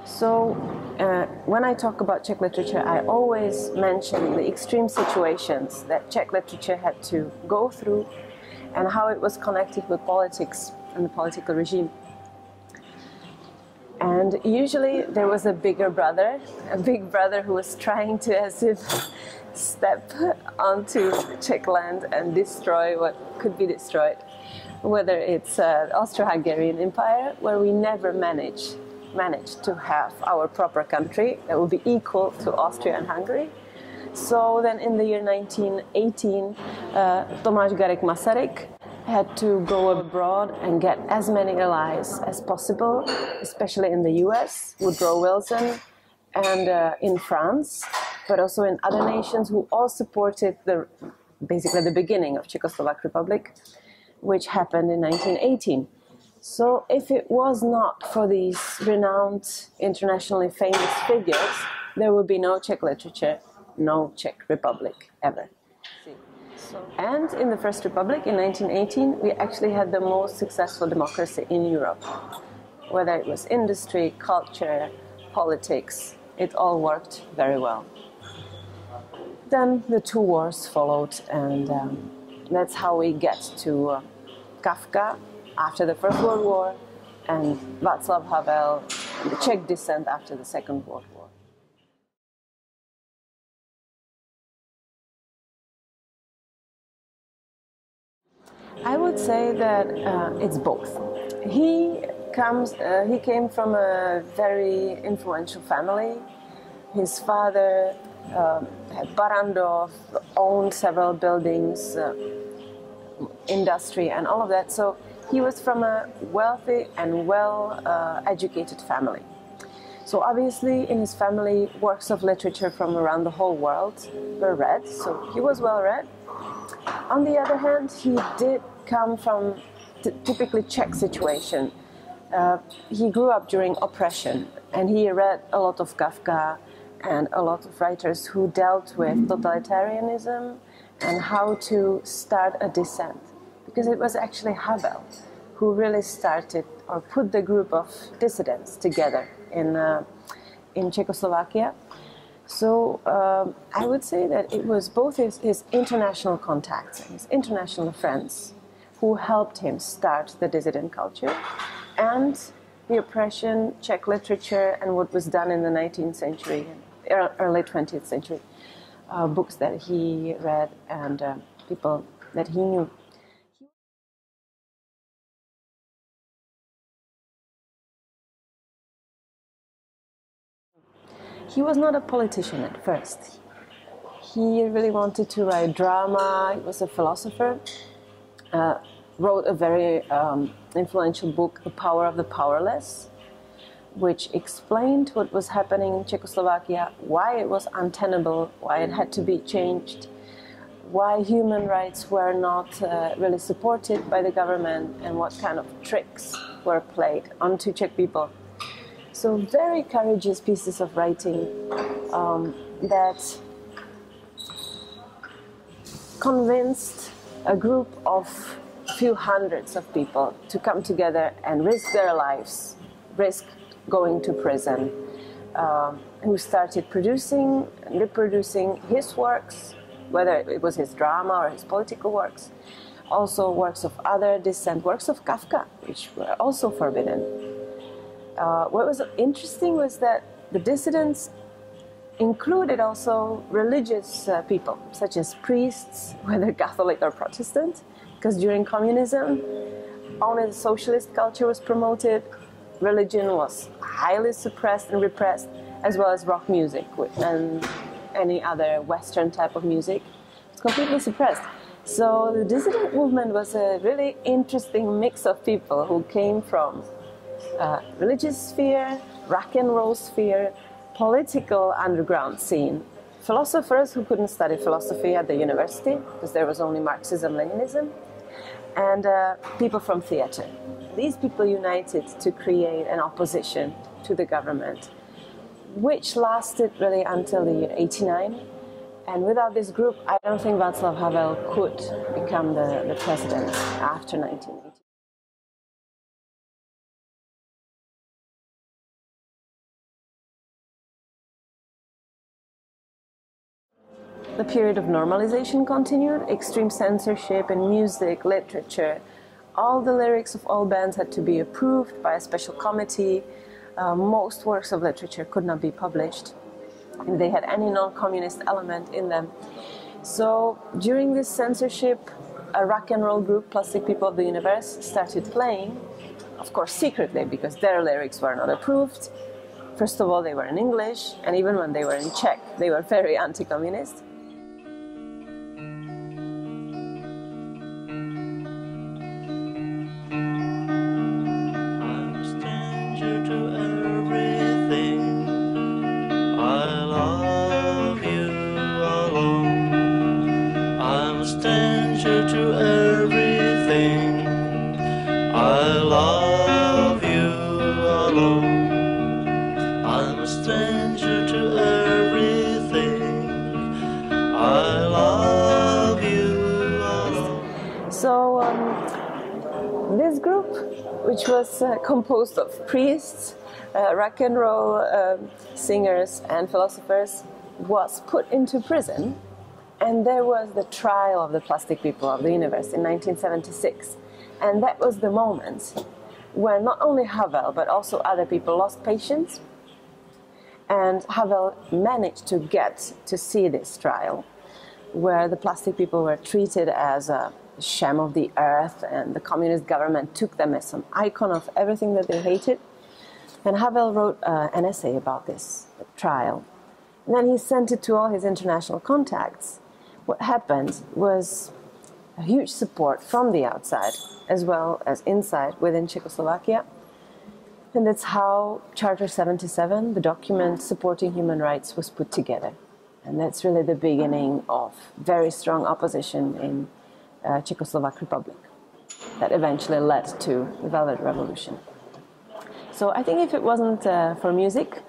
So when I talk about Czech literature, I always mention the extreme situations that Czech literature had to go through and how it was connected with politics and the political regime. And usually there was a big brother who was trying to, as if, step onto Czech land and destroy what could be destroyed. Whether it's the Austro-Hungarian Empire, where we never managed to have our proper country that would be equal to Austria and Hungary. So then in the year 1918, Tomáš Garrigue Masaryk had to go abroad and get as many allies as possible, especially in the US, Woodrow Wilson, and in France, but also in other nations who all supported basically the beginning of Czechoslovak Republic, which happened in 1918. So if it was not for these renowned, internationally famous figures, there would be no Czech literature, no Czech Republic ever. And in the First Republic in 1918, we actually had the most successful democracy in Europe. Whether it was industry, culture, politics, it all worked very well. Then the two wars followed, and that's how we get to Kafka after the First World War and Václav Havel, the Czech descent after the Second World War. I would say that it's both. He came from a very influential family. His father had Barandov, owned several buildings, industry and all of that. So he was from a wealthy and well-educated family. So obviously in his family, works of literature from around the whole world were read, so he was well read. On the other hand, he did come from typically Czech situation. He grew up during oppression, and he read a lot of Kafka and a lot of writers who dealt with totalitarianism and how to start a dissent. Because it was actually Havel who really started or put the group of dissidents together in Czechoslovakia. So I would say that it was both his international contacts and his international friends who helped him start the dissident culture, and the oppression, Czech literature, and what was done in the 19th century and early 20th century, books that he read and people that he knew. He was not a politician at first. He really wanted to write drama. He was a philosopher. Wrote a very influential book, The Power of the Powerless, which explained what was happening in Czechoslovakia, why it was untenable, why it had to be changed, why human rights were not really supported by the government, and what kind of tricks were played onto Czech people. So very courageous pieces of writing that convinced a group of few hundreds of people to come together and risk their lives, risk going to prison, who started producing and reproducing his works, whether it was his drama or his political works, also works of other dissent, works of Kafka, which were also forbidden. What was interesting was that the dissidents included also religious people, such as priests, whether Catholic or Protestant, because during communism, only the socialist culture was promoted, religion was highly suppressed and repressed, as well as rock music and any other Western type of music. It's completely suppressed. So the dissident movement was a really interesting mix of people who came from religious sphere, rock and roll sphere, political underground scene, philosophers who couldn't study philosophy at the university because there was only Marxism-Leninism, and people from theater. These people united to create an opposition to the government, which lasted really until the year 89. And without this group, I don't think Václav Havel could become the president after 1980. the period of normalization continued, extreme censorship in music, literature. All the lyrics of all bands had to be approved by a special committee. Most works of literature could not be published if they had any non-communist element in them. So during this censorship, a rock and roll group, Plastic People of the Universe, started playing, of course secretly, because their lyrics were not approved. First of all, they were in English, and even when they were in Czech, they were very anti-communist. I'm a stranger to everything. I love you alone. I'm a stranger to everything. I love you alone. I'm a stranger to everything. I love you alone. So this group, which was composed of priests, rock and roll singers and philosophers, was put into prison, and there was the trial of the Plastic People of the Universe in 1976. And that was the moment when not only Havel but also other people lost patience. And Havel managed to get to see this trial, where the Plastic People were treated as a sham of the earth, and the communist government took them as some icon of everything that they hated. And Havel wrote an essay about this trial. And then he sent it to all his international contacts. What happened was a huge support from the outside, as well as inside within Czechoslovakia. And that's how Charter 77, the document supporting human rights, was put together. And that's really the beginning of very strong opposition in Czechoslovak Republic that eventually led to the Velvet Revolution. So I think if it wasn't for music,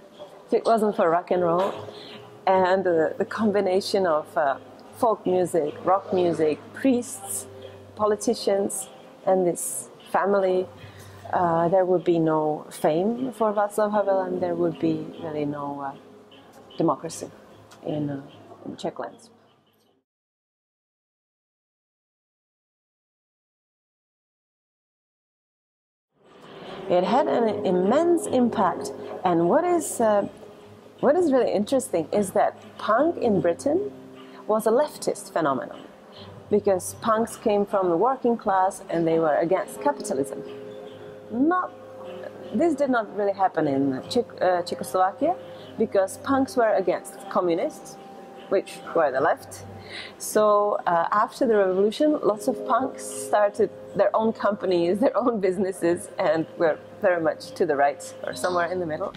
if it wasn't for rock and roll, and the combination of folk music, rock music, priests, politicians, and this family, there would be no fame for Václav Havel, and there would be really no democracy in Czech lands. It had an immense impact, and what is really interesting is that punk in Britain was a leftist phenomenon, because punks came from the working class and they were against capitalism. This did not really happen in Czechoslovakia, because punks were against communists, which were the left. So after the revolution, lots of punks started their own companies, their own businesses, and were very much to the right or somewhere in the middle.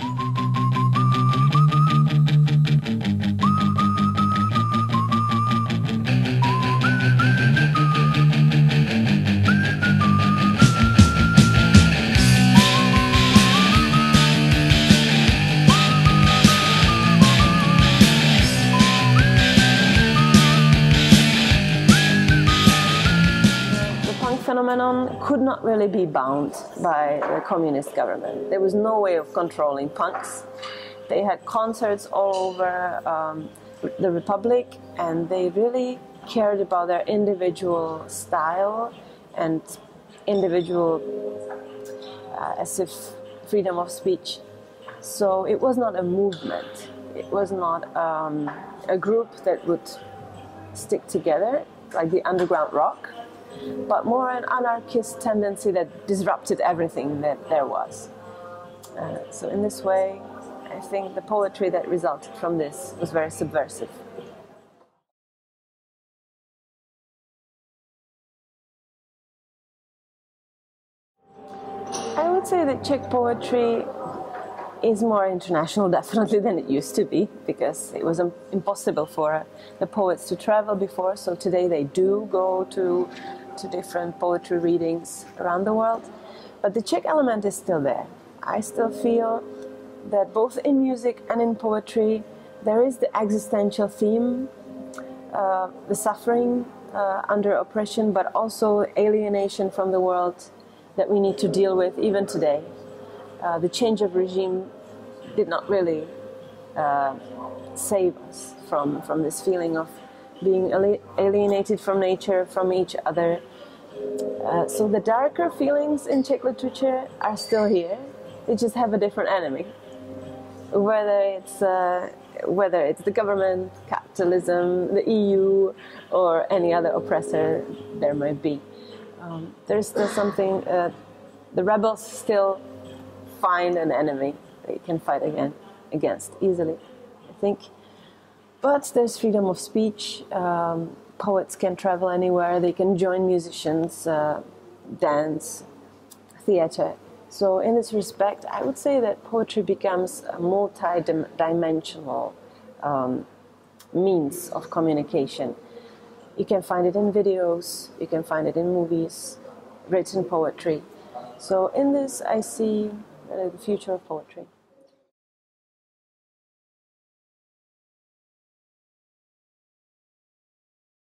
Phenomenon could not really be bound by the communist government. There was no way of controlling punks. They had concerts all over the Republic, and they really cared about their individual style and individual as if freedom of speech. So it was not a movement. It was not a group that would stick together like the underground rock, but more an anarchist tendency that disrupted everything that there was. So in this way, I think the poetry that resulted from this was very subversive. I would say that Czech poetry is more international, definitely, than it used to be, because it was impossible for the poets to travel before. So today they do go to different poetry readings around the world. But the Czech element is still there. I still feel that both in music and in poetry there is the existential theme, the suffering under oppression, but also alienation from the world that we need to deal with even today. The change of regime did not really save us from this feeling of being alienated from nature, from each other. So the darker feelings in Czech literature are still here. They just have a different enemy. Whether it's the government, capitalism, the EU, or any other oppressor there might be. There's still something, the rebels still find an enemy they can fight against easily, I think. But there's freedom of speech. Poets can travel anywhere. They can join musicians, dance, theater. So in this respect, I would say that poetry becomes a multi-dimensional means of communication. You can find it in videos, you can find it in movies, written poetry. So in this, I see the future of poetry.